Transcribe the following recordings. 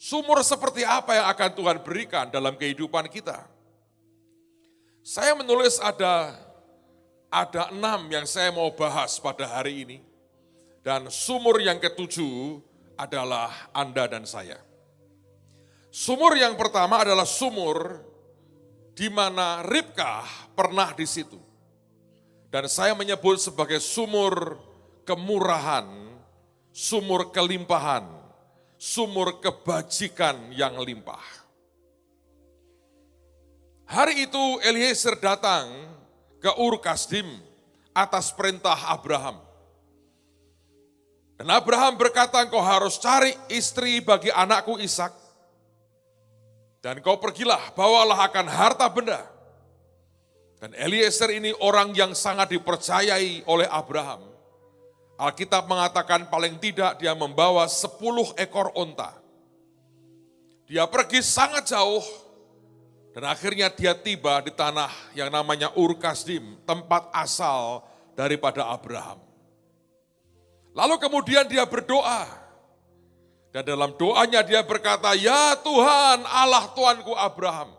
Sumur seperti apa yang akan Tuhan berikan dalam kehidupan kita? Saya menulis ada 6 yang saya mau bahas pada hari ini. Dan sumur yang ketujuh adalah Anda dan saya. Sumur yang pertama adalah sumur di mana Ribkah pernah di situ. Dan saya menyebut sebagai sumur kemurahan, sumur kelimpahan, sumur kebajikan yang limpah. Hari itu Eliezer datang ke Ur Kasdim atas perintah Abraham. Dan Abraham berkata, engkau harus cari istri bagi anakku Ishak. Dan kau pergilah, bawalah akan harta benda. Dan Eliezer ini orang yang sangat dipercayai oleh Abraham. Alkitab mengatakan paling tidak dia membawa 10 ekor onta. Dia pergi sangat jauh dan akhirnya dia tiba di tanah yang namanya Ur Kasdim, tempat asal daripada Abraham. Lalu kemudian dia berdoa. Dan dalam doanya dia berkata, ya Tuhan Allah Tuanku Abraham,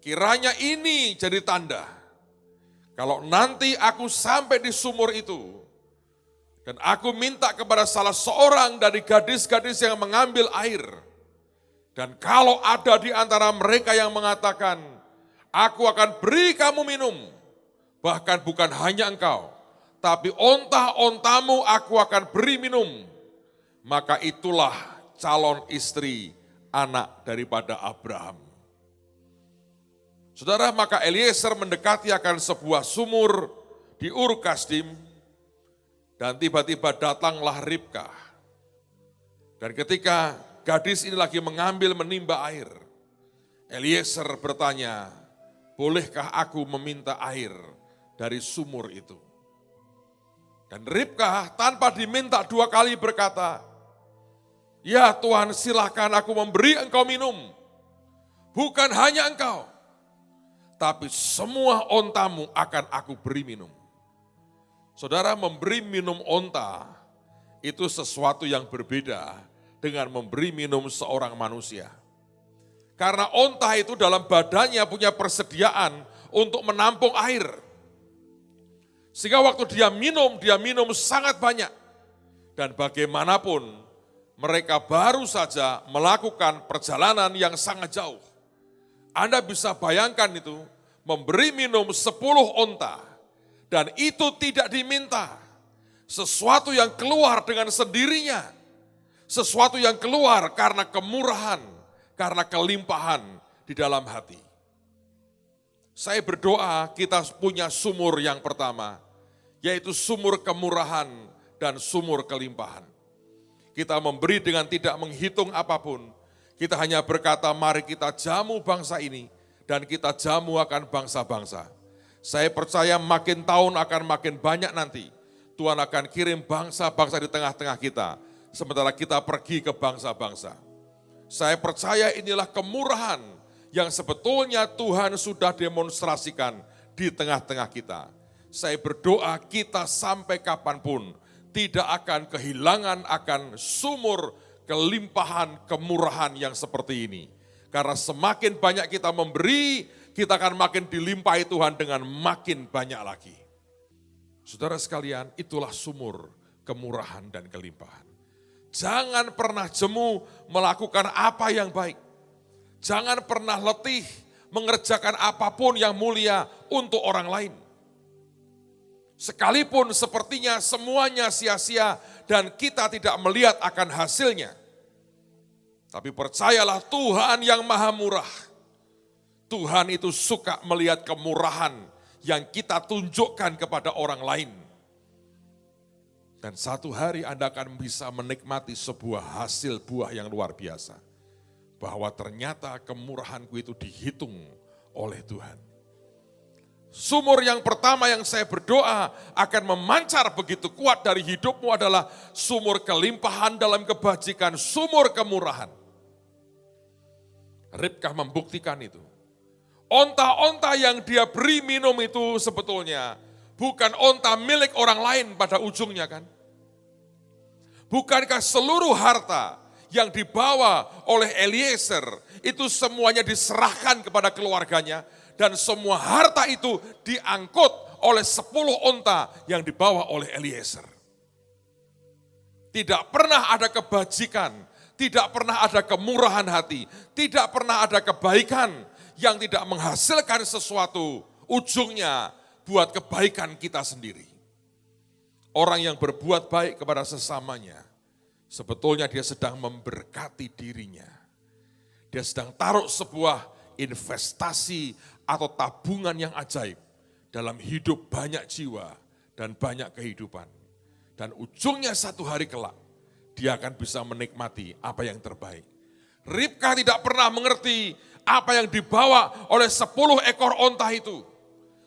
kiranya ini jadi tanda. Kalau nanti aku sampai di sumur itu, dan aku minta kepada salah seorang dari gadis-gadis yang mengambil air. Dan kalau ada di antara mereka yang mengatakan, aku akan beri kamu minum. Bahkan bukan hanya engkau, tapi onta-ontamu aku akan beri minum. Maka itulah calon istri anak daripada Abraham. Saudara, maka Eliezer mendekati akan sebuah sumur di Ur Kasdim. Dan tiba-tiba datanglah Ribkah. Dan ketika gadis ini lagi menimba air, Eliezer bertanya, bolehkah aku meminta air dari sumur itu? Dan Ribkah tanpa diminta 2 kali berkata, ya Tuhan silakan aku memberi engkau minum. Bukan hanya engkau, tapi semua ontamu akan aku beri minum. Saudara, memberi minum onta itu sesuatu yang berbeda dengan memberi minum seorang manusia. Karena onta itu dalam badannya punya persediaan untuk menampung air. Sehingga waktu dia minum sangat banyak. Dan bagaimanapun mereka baru saja melakukan perjalanan yang sangat jauh. Anda bisa bayangkan itu, memberi minum 10 onta. Dan itu tidak diminta. Sesuatu yang keluar dengan sendirinya. Sesuatu yang keluar karena kemurahan, karena kelimpahan di dalam hati. Saya berdoa kita punya sumur yang pertama, yaitu sumur kemurahan dan sumur kelimpahan. Kita memberi dengan tidak menghitung apapun. Kita hanya berkata, mari kita jamu bangsa ini dan kita jamu akan bangsa-bangsa. Saya percaya makin tahun akan makin banyak nanti. Tuhan akan kirim bangsa-bangsa di tengah-tengah kita, sementara kita pergi ke bangsa-bangsa. Saya percaya inilah kemurahan yang sebetulnya Tuhan sudah demonstrasikan di tengah-tengah kita. Saya berdoa kita sampai kapanpun tidak akan kehilangan akan sumur kelimpahan kemurahan yang seperti ini. Karena semakin banyak kita memberi, kita akan makin dilimpahi Tuhan dengan makin banyak lagi. Saudara sekalian, itulah sumur kemurahan dan kelimpahan. Jangan pernah jemu melakukan apa yang baik. Jangan pernah letih mengerjakan apapun yang mulia untuk orang lain. Sekalipun sepertinya semuanya sia-sia dan kita tidak melihat akan hasilnya. Tapi percayalah Tuhan yang maha murah. Tuhan itu suka melihat kemurahan yang kita tunjukkan kepada orang lain. Dan satu hari Anda akan bisa menikmati sebuah hasil buah yang luar biasa. Bahwa ternyata kemurahanku itu dihitung oleh Tuhan. Sumur yang pertama yang saya berdoa akan memancar begitu kuat dari hidupmu adalah sumur kelimpahan dalam kebajikan, sumur kemurahan. Ribkah membuktikan itu. Onta-onta yang dia beri minum itu sebetulnya bukan onta milik orang lain pada ujungnya kan. Bukankah seluruh harta yang dibawa oleh Eliezer, itu semuanya diserahkan kepada keluarganya, dan semua harta itu diangkut oleh 10 onta yang dibawa oleh Eliezer. Tidak pernah ada kebajikan, tidak pernah ada kemurahan hati, tidak pernah ada kebaikan yang tidak menghasilkan sesuatu, ujungnya buat kebaikan kita sendiri. Orang yang berbuat baik kepada sesamanya, sebetulnya dia sedang memberkati dirinya. Dia sedang taruh sebuah investasi atau tabungan yang ajaib dalam hidup banyak jiwa dan banyak kehidupan. Dan ujungnya satu hari kelak, dia akan bisa menikmati apa yang terbaik. Ribka tidak pernah mengerti apa yang dibawa oleh 10 ekor onta itu.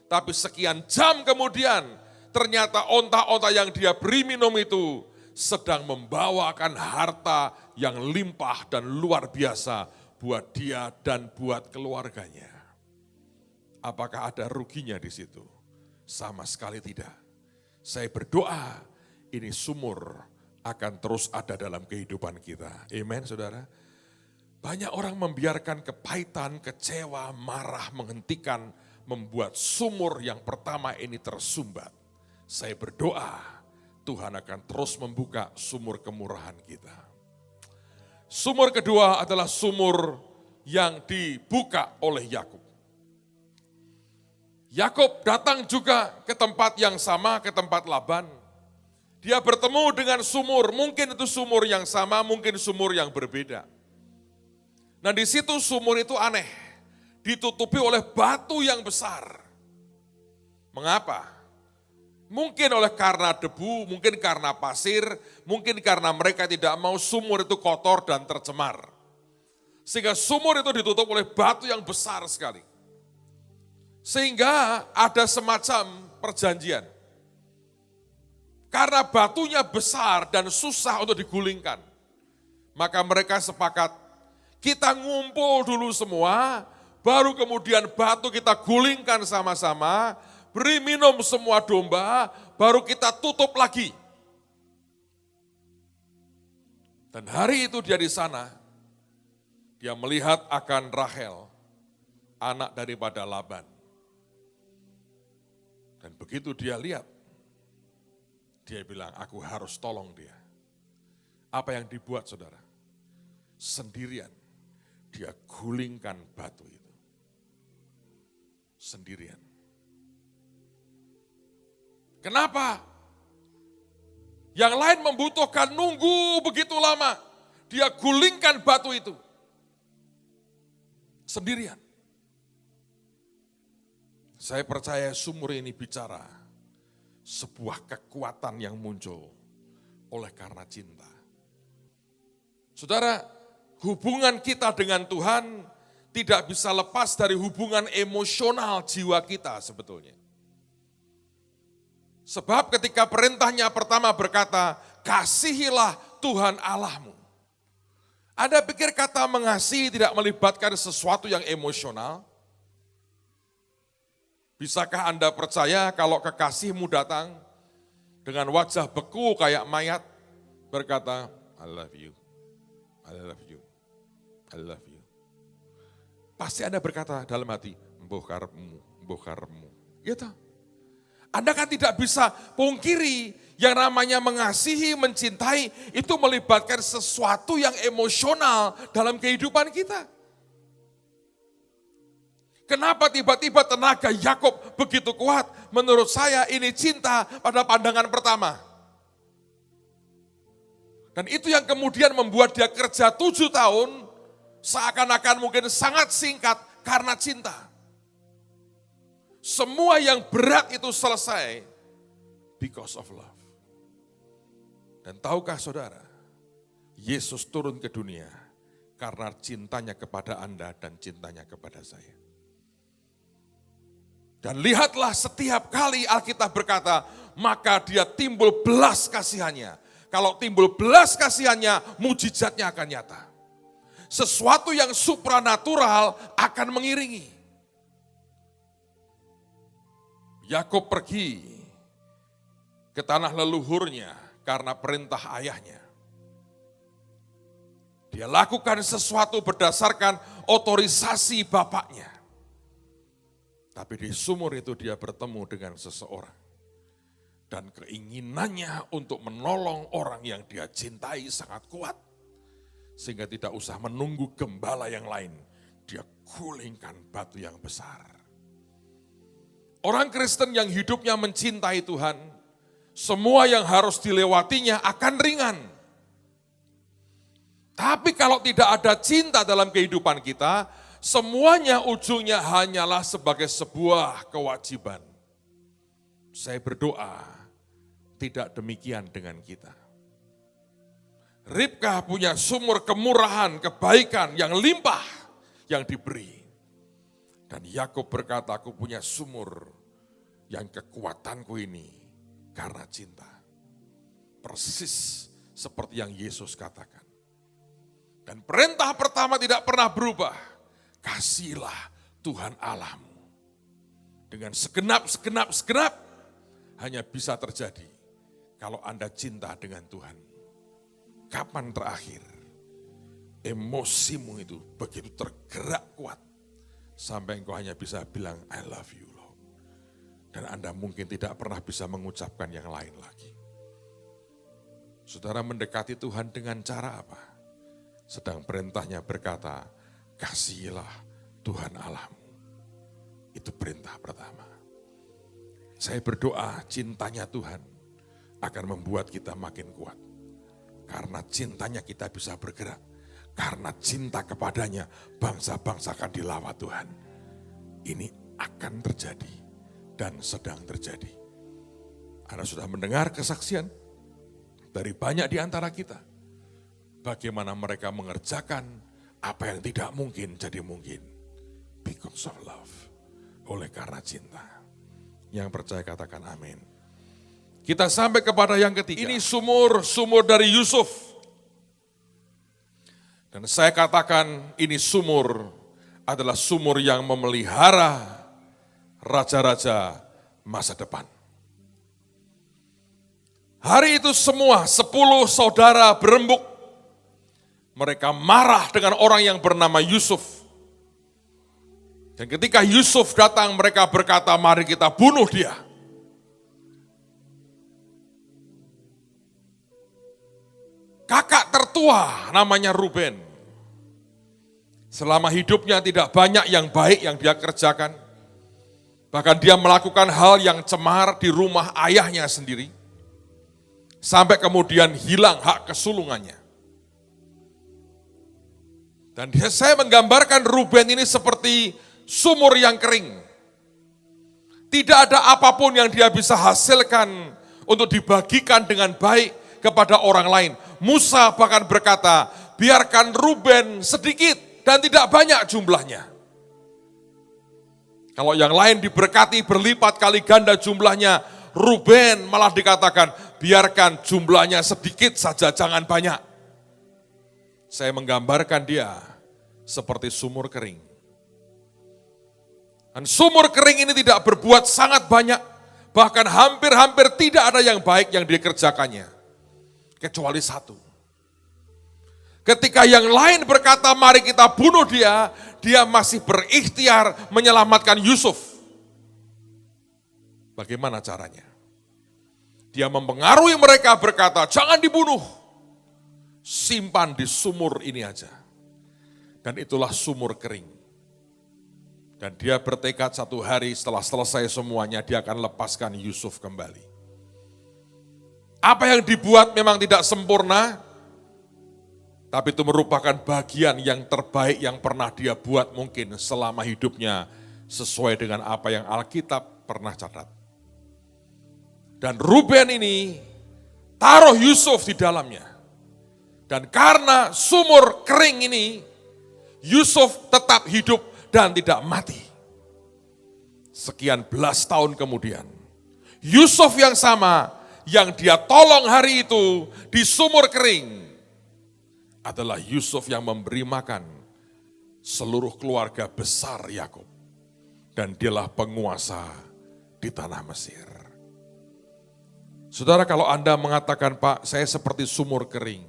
Tapi sekian jam kemudian, ternyata onta-onta yang dia beri minum itu sedang membawakan harta yang limpah dan luar biasa buat dia dan buat keluarganya. Apakah ada ruginya di situ? Sama sekali tidak. Saya berdoa ini sumur akan terus ada dalam kehidupan kita. Amen, saudara. Banyak orang membiarkan kepahitan, kecewa, marah, menghentikan, membuat sumur yang pertama ini tersumbat. Saya berdoa, Tuhan akan terus membuka sumur kemurahan kita. Sumur kedua adalah sumur yang dibuka oleh Yakub. Yakub datang juga ke tempat yang sama, ke tempat Laban. Dia bertemu dengan sumur, mungkin itu sumur yang sama, mungkin sumur yang berbeda. Nah di situ sumur itu aneh, ditutupi oleh batu yang besar. Mengapa? Mungkin oleh karena debu, mungkin karena pasir, mungkin karena mereka tidak mau sumur itu kotor dan tercemar. Sehingga sumur itu ditutup oleh batu yang besar sekali. Sehingga ada semacam perjanjian. Karena batunya besar dan susah untuk digulingkan. Maka mereka sepakat, kita ngumpul dulu semua, baru kemudian batu kita gulingkan sama-sama, beri minum semua domba, baru kita tutup lagi. Dan hari itu dia di sana, dia melihat akan Rahel, anak daripada Laban. Dan begitu dia lihat, dia bilang, aku harus tolong dia. Apa yang dibuat saudara? Sendirian, dia gulingkan batu itu. Sendirian. Kenapa? Yang lain membutuhkan nunggu begitu lama. Dia gulingkan batu itu. Sendirian. Saya percaya sumur ini bicara sebuah kekuatan yang muncul oleh karena cinta. Saudara, hubungan kita dengan Tuhan tidak bisa lepas dari hubungan emosional jiwa kita sebetulnya. Sebab ketika perintahnya pertama berkata, kasihilah Tuhan Allahmu. Anda pikir kata mengasihi tidak melibatkan sesuatu yang emosional? Bisakah Anda percaya kalau kekasihmu datang dengan wajah beku kayak mayat berkata, I love you, I love you, I love you. Pasti Anda berkata dalam hati, mbuh karepmu, mbuh karepmu. Gitu. Anda kan tidak bisa pungkiri yang namanya mengasihi, mencintai itu melibatkan sesuatu yang emosional dalam kehidupan kita. Kenapa tiba-tiba tenaga Yakub begitu kuat? Menurut saya ini cinta pada pandangan pertama. Dan itu yang kemudian membuat dia kerja 7 tahun, seakan-akan mungkin sangat singkat karena cinta. Semua yang berat itu selesai because of love. Dan tahukah saudara, Yesus turun ke dunia karena cintanya kepada Anda dan cintanya kepada saya. Dan lihatlah setiap kali Alkitab berkata, maka dia timbul belas kasihannya. Kalau timbul belas kasihannya, mujizatnya akan nyata. Sesuatu yang supranatural akan mengiringi. Yakub pergi ke tanah leluhurnya karena perintah ayahnya. Dia lakukan sesuatu berdasarkan otorisasi bapaknya. Tapi di sumur itu dia bertemu dengan seseorang. Dan keinginannya untuk menolong orang yang dia cintai sangat kuat. Sehingga tidak usah menunggu gembala yang lain. Dia gulingkan batu yang besar. Orang Kristen yang hidupnya mencintai Tuhan, semua yang harus dilewatinya akan ringan. Tapi kalau tidak ada cinta dalam kehidupan kita, semuanya ujungnya hanyalah sebagai sebuah kewajiban. Saya berdoa, tidak demikian dengan kita. Ribkah punya sumur kemurahan, kebaikan yang limpah yang diberi. Dan Yakub berkata, aku punya sumur yang kekuatanku ini karena cinta. Persis seperti yang Yesus katakan. Dan perintah pertama tidak pernah berubah. Kasihilah Tuhan Allahmu. Dengan segenap hanya bisa terjadi kalau Anda cinta dengan Tuhan. Kapan terakhir emosimu itu begitu tergerak kuat sampai engkau hanya bisa bilang I love you Lord. Dan Anda mungkin tidak pernah bisa mengucapkan yang lain lagi. Saudara mendekati Tuhan dengan cara apa? Sedang perintahnya berkata, kasihilah Tuhan Allahmu. Itu perintah pertama. Saya berdoa cintanya Tuhan akan membuat kita makin kuat. Karena cintanya kita bisa bergerak. Karena cinta kepadanya bangsa-bangsa akan dilawat Tuhan. Ini akan terjadi dan sedang terjadi. Anda sudah mendengar kesaksian dari banyak di antara kita. Bagaimana mereka mengerjakan apa yang tidak mungkin jadi mungkin. Because of love. Oleh karena cinta. Yang percaya katakan amin. Kita sampai kepada yang ketiga. Ini sumur dari Yusuf. Dan saya katakan ini sumur adalah sumur yang memelihara raja-raja masa depan. Hari itu semua 10 saudara berembuk. Mereka marah dengan orang yang bernama Yusuf. Dan ketika Yusuf datang mereka berkata mari kita bunuh dia. Kakak tertua namanya Ruben. Selama hidupnya tidak banyak yang baik yang dia kerjakan. Bahkan dia melakukan hal yang cemar di rumah ayahnya sendiri. Sampai kemudian hilang hak kesulungannya. Dan saya menggambarkan Ruben ini seperti sumur yang kering. Tidak ada apapun yang dia bisa hasilkan untuk dibagikan dengan baik kepada orang lain. Musa bahkan berkata, biarkan Ruben sedikit dan tidak banyak jumlahnya. Kalau yang lain diberkati berlipat kali ganda jumlahnya, Ruben malah dikatakan, biarkan jumlahnya sedikit saja, jangan banyak. Saya menggambarkan dia seperti sumur kering. Dan sumur kering ini tidak berbuat sangat banyak, bahkan hampir-hampir tidak ada yang baik yang dikerjakannya. Kecuali satu. Ketika yang lain berkata mari kita bunuh dia, dia masih berikhtiar menyelamatkan Yusuf. Bagaimana caranya? Dia mempengaruhi mereka berkata jangan dibunuh. Simpan di sumur ini aja. Dan itulah sumur kering. Dan dia bertekad satu hari setelah selesai semuanya, dia akan lepaskan Yusuf kembali. Apa yang dibuat memang tidak sempurna, tapi itu merupakan bagian yang terbaik yang pernah dia buat mungkin selama hidupnya sesuai dengan apa yang Alkitab pernah catat. Dan Ruben ini taruh Yusuf di dalamnya. Dan karena sumur kering ini, Yusuf tetap hidup dan tidak mati. Sekian belas tahun kemudian, Yusuf yang sama yang dia tolong hari itu di sumur kering adalah Yusuf yang memberi makan seluruh keluarga besar Yakub. Dan dialah penguasa di tanah Mesir. Saudara, kalau Anda mengatakan, Pak, saya seperti sumur kering.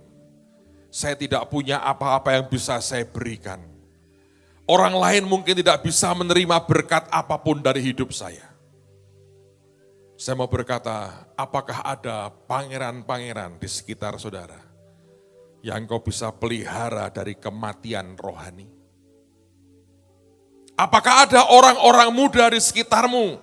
saya tidak punya apa-apa yang bisa saya berikan. Orang lain mungkin tidak bisa menerima berkat apapun dari hidup saya. Saya mau berkata, apakah ada pangeran-pangeran di sekitar saudara yang engkau bisa pelihara dari kematian rohani? Apakah ada orang-orang muda di sekitarmu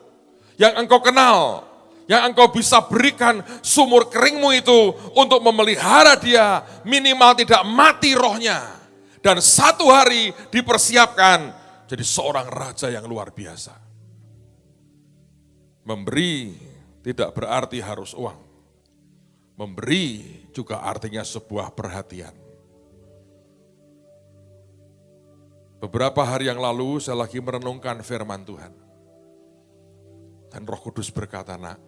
yang engkau kenal, yang engkau bisa berikan sumur keringmu itu untuk memelihara dia, minimal tidak mati rohnya. Dan satu hari dipersiapkan jadi seorang raja yang luar biasa. Memberi tidak berarti harus uang. Memberi juga artinya sebuah perhatian. Beberapa hari yang lalu saya lagi merenungkan firman Tuhan. Dan Roh Kudus berkata, nak,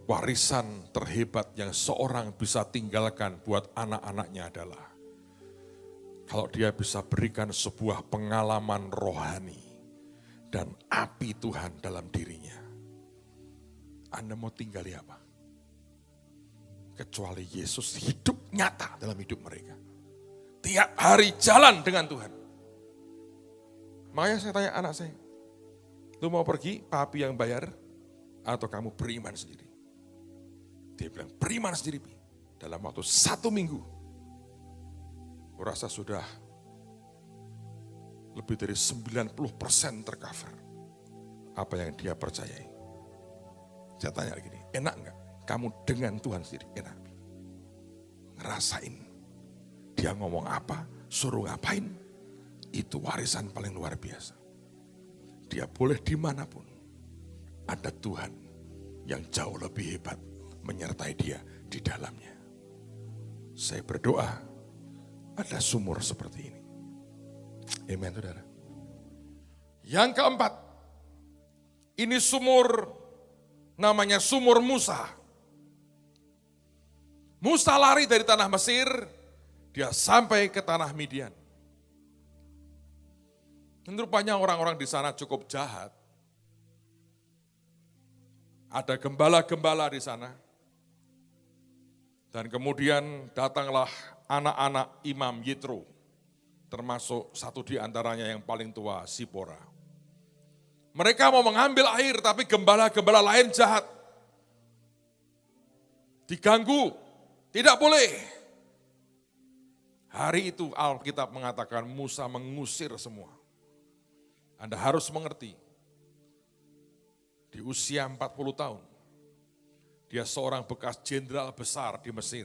warisan terhebat yang seorang bisa tinggalkan buat anak-anaknya adalah kalau dia bisa berikan sebuah pengalaman rohani dan api Tuhan dalam dirinya. Anda mau tinggal di apa? Kecuali Yesus hidup nyata dalam hidup mereka. Tiap hari jalan dengan Tuhan. Makanya saya tanya anak saya, lu mau pergi, papi yang bayar, atau kamu beriman sendiri? Dia bilang, beriman sendiri. Dalam waktu 1 minggu, aku rasa sudah lebih dari 90% tercover apa yang dia percayai. Saya tanya gini, enak enggak kamu dengan Tuhan sendiri? Enak. Ngerasain dia ngomong apa, suruh ngapain, itu warisan paling luar biasa. Dia boleh dimanapun, ada Tuhan yang jauh lebih hebat menyertai dia di dalamnya. Saya berdoa ada sumur seperti ini. Amen, saudara. Yang keempat, ini sumur namanya sumur Musa. Musa lari dari tanah Mesir, dia sampai ke tanah Midian. Dan rupanya orang-orang di sana cukup jahat. Ada gembala-gembala di sana. Dan kemudian datanglah anak-anak Imam Yitro, termasuk satu di antaranya yang paling tua, Sipora. Mereka mau mengambil air, tapi gembala-gembala lain jahat. Diganggu, tidak boleh. Hari itu Alkitab mengatakan Musa mengusir semua. Anda harus mengerti, di usia 40 tahun, dia seorang bekas jenderal besar di Mesir.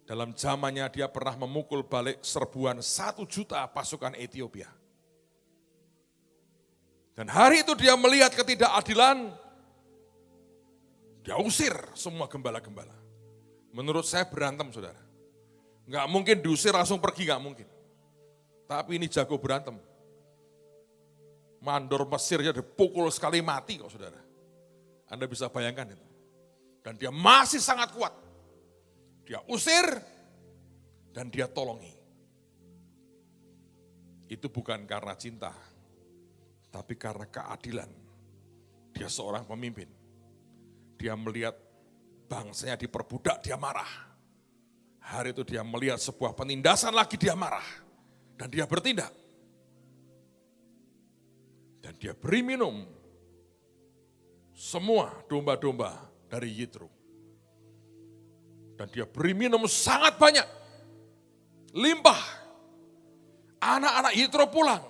Dalam zamannya dia pernah memukul balik serbuan 1 juta pasukan Ethiopia. Dan hari itu dia melihat ketidakadilan, dia usir semua gembala-gembala. Menurut saya berantem, saudara. Enggak mungkin diusir langsung pergi, enggak mungkin. Tapi ini jago berantem. Mandor Mesirnya dipukul sekali mati kok, saudara. Anda bisa bayangkan itu. Dan dia masih sangat kuat. Dia usir dan dia tolongi. Itu bukan karena cinta, tapi karena keadilan. Dia seorang pemimpin. Dia melihat bangsanya diperbudak, dia marah. Hari itu dia melihat sebuah penindasan lagi, dia marah. Dan dia bertindak. Dan dia beri minum semua domba-domba dari Yitro. Dan dia beri minum sangat banyak. Limpah. Anak-anak Yitro pulang.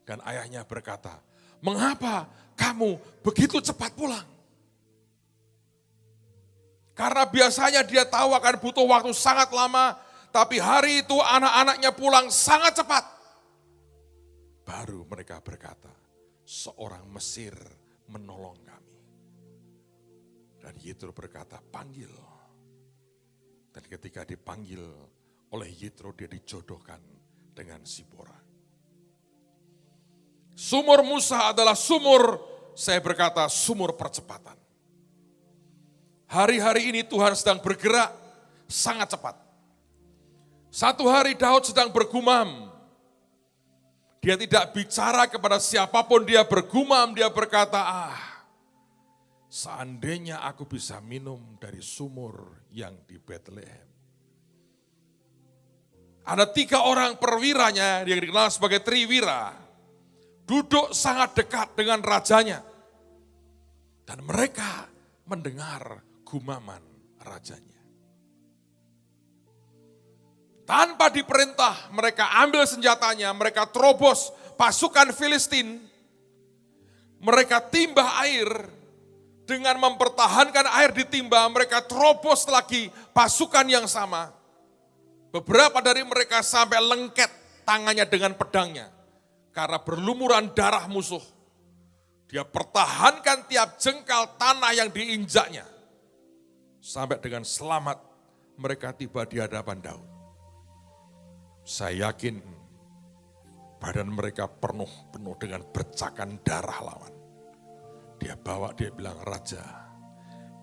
Dan ayahnya berkata, mengapa kamu begitu cepat pulang? Karena biasanya dia tahu akan butuh waktu sangat lama, tapi hari itu anak-anaknya pulang sangat cepat. Baru mereka berkata, seorang Mesir menolong kami. Dan Yitro berkata, panggil. Dan ketika dipanggil oleh Yitro, dia dijodohkan dengan Sipora. Sumur Musa adalah sumur, saya berkata, sumur percepatan. Hari-hari ini Tuhan sedang bergerak sangat cepat. Satu hari Daud sedang bergumam. Dia tidak bicara kepada siapapun, dia bergumam, dia berkata, seandainya aku bisa minum dari sumur yang di Bethlehem. Ada 3 orang perwiranya yang dikenal sebagai triwira, duduk sangat dekat dengan rajanya. Dan mereka mendengar gumaman rajanya. Tanpa diperintah, mereka ambil senjatanya, mereka terobos pasukan Filistin. Mereka timbah air, dengan mempertahankan air di timba, mereka terobos lagi pasukan yang sama. Beberapa dari mereka sampai lengket tangannya dengan pedangnya. Karena berlumuran darah musuh. Dia pertahankan tiap jengkal tanah yang diinjaknya. Sampai dengan selamat mereka tiba di hadapan Daud. Saya yakin badan mereka penuh dengan bercakan darah lawan. Dia bawa, dia bilang, "Raja,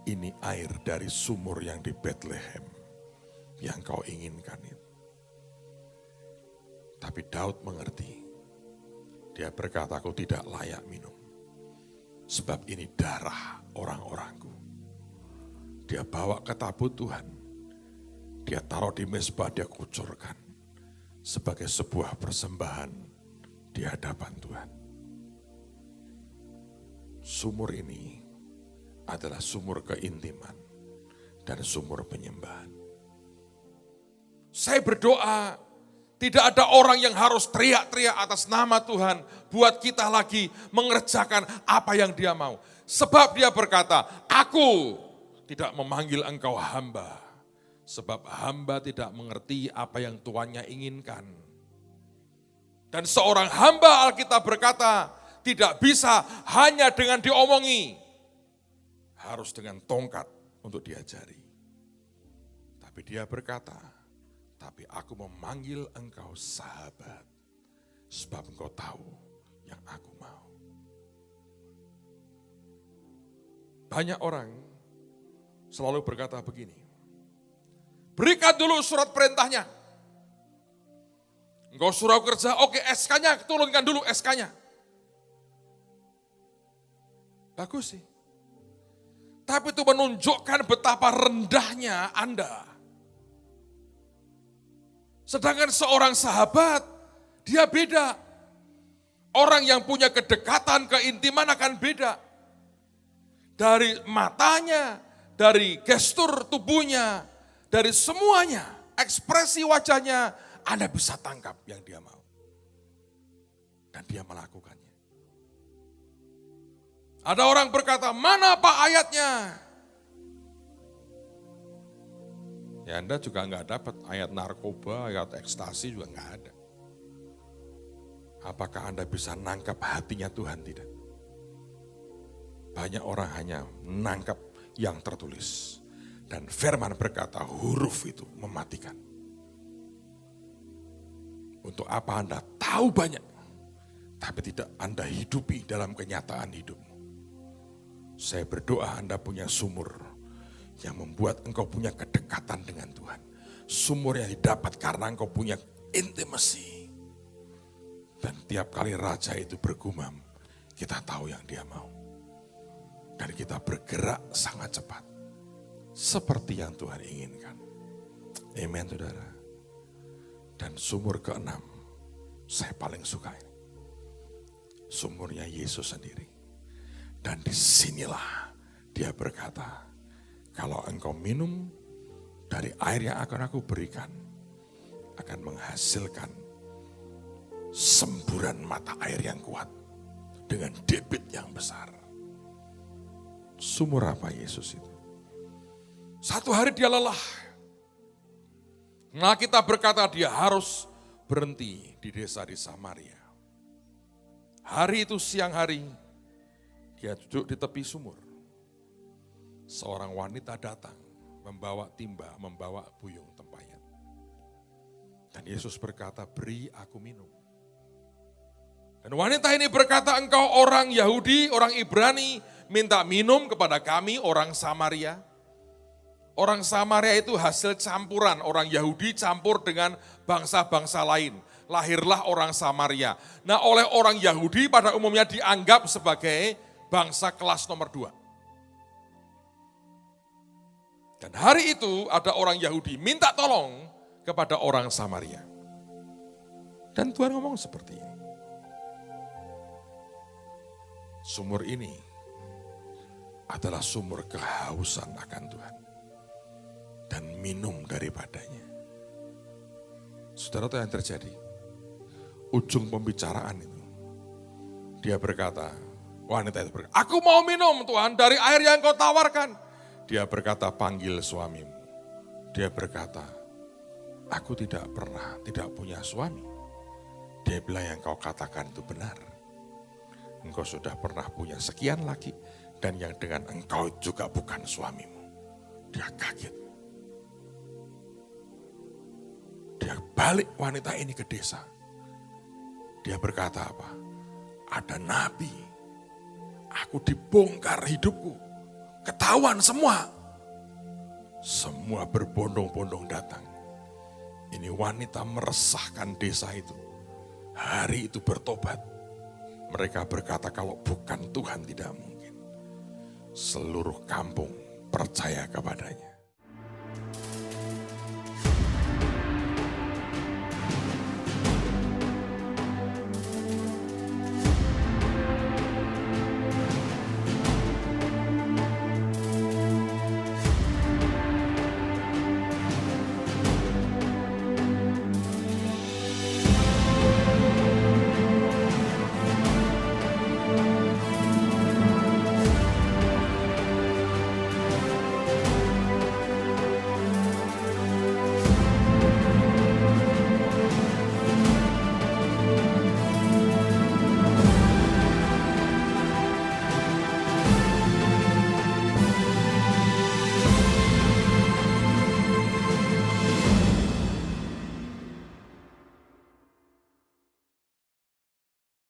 ini air dari sumur yang di Bethlehem yang kau inginkan itu." Tapi Daud mengerti. Dia berkata, "Aku tidak layak minum. Sebab ini darah orang-orangku." Dia bawa ke tabut Tuhan. Dia taruh di mezbah, dia kucurkan. Sebagai sebuah persembahan di hadapan Tuhan. Sumur ini adalah sumur keintiman dan sumur penyembahan. Saya berdoa, tidak ada orang yang harus teriak-teriak atas nama Tuhan buat kita lagi mengerjakan apa yang dia mau. Sebab dia berkata, "Aku tidak memanggil engkau hamba, sebab hamba tidak mengerti apa yang tuannya inginkan." Dan seorang hamba, Alkitab berkata, tidak bisa hanya dengan diomongi, harus dengan tongkat untuk diajari. Tapi dia berkata, "Tapi aku memanggil engkau sahabat, sebab engkau tahu yang aku mau." Banyak orang selalu berkata begini, "Berikan dulu surat perintahnya. Engkau suruh kerja, oke, SK-nya, turunkan dulu SK-nya. Bagus sih. Tapi itu menunjukkan betapa rendahnya Anda. Sedangkan seorang sahabat, dia beda. Orang yang punya kedekatan, keintiman akan beda. Dari matanya, dari gestur tubuhnya, dari semuanya, ekspresi wajahnya, Anda bisa tangkap yang dia mau. Dan dia melakukannya. Ada orang berkata, "Mana Pak ayatnya?" Ya Anda juga enggak dapat ayat narkoba, ayat ekstasi juga enggak ada. Apakah Anda bisa nangkap hatinya Tuhan? Tidak. Banyak orang hanya nangkap yang tertulis. Dan firman berkata, huruf itu mematikan. Untuk apa Anda tahu banyak, tapi tidak Anda hidupi dalam kenyataan hidupmu. Saya berdoa Anda punya sumur yang membuat engkau punya kedekatan dengan Tuhan. Sumur yang didapat karena engkau punya intimacy. Dan tiap kali raja itu bergumam, kita tahu yang dia mau. Dan kita bergerak sangat cepat. Seperti yang Tuhan inginkan. Amen, saudara. Dan sumur ke-6, saya paling suka ini. Sumurnya Yesus sendiri. Dan disinilah dia berkata, "Kalau engkau minum dari air yang akan aku berikan, akan menghasilkan semburan mata air yang kuat dengan debit yang besar." Sumur apa Yesus itu? Satu hari dia lelah. Nah, kita berkata dia harus berhenti di desa di Samaria. Hari itu siang hari, dia duduk di tepi sumur. Seorang wanita datang membawa timba, membawa buyung tempayan. Dan Yesus berkata, "Beri aku minum." Dan wanita ini berkata, "Engkau orang Yahudi, orang Ibrani, minta minum kepada kami orang Samaria." Orang Samaria itu hasil campuran, orang Yahudi campur dengan bangsa-bangsa lain. Lahirlah orang Samaria. Nah, oleh orang Yahudi pada umumnya dianggap sebagai bangsa kelas nomor 2. Dan hari itu ada orang Yahudi minta tolong kepada orang Samaria. Dan Tuhan ngomong seperti ini. Sumur ini adalah sumur kehausan akan Tuhan. Dan minum daripadanya. Saudara, itu yang terjadi. Ujung pembicaraan itu. Dia berkata, wanita itu berkata, aku mau minum Tuhan dari air yang kau tawarkan. Dia berkata, panggil suamimu. Dia berkata, aku tidak punya suami. Dia bilang, yang kau katakan itu benar. Engkau sudah pernah punya sekian laki, dan yang dengan engkau juga bukan suamimu. Dia kaget. Dia balik wanita ini ke desa. Dia berkata apa? Ada nabi. Aku dibongkar hidupku. Ketahuan semua. Semua berbondong-bondong datang. Ini wanita meresahkan desa itu. Hari itu bertobat. Mereka berkata kalau bukan Tuhan tidak mungkin. Seluruh kampung percaya kepadanya.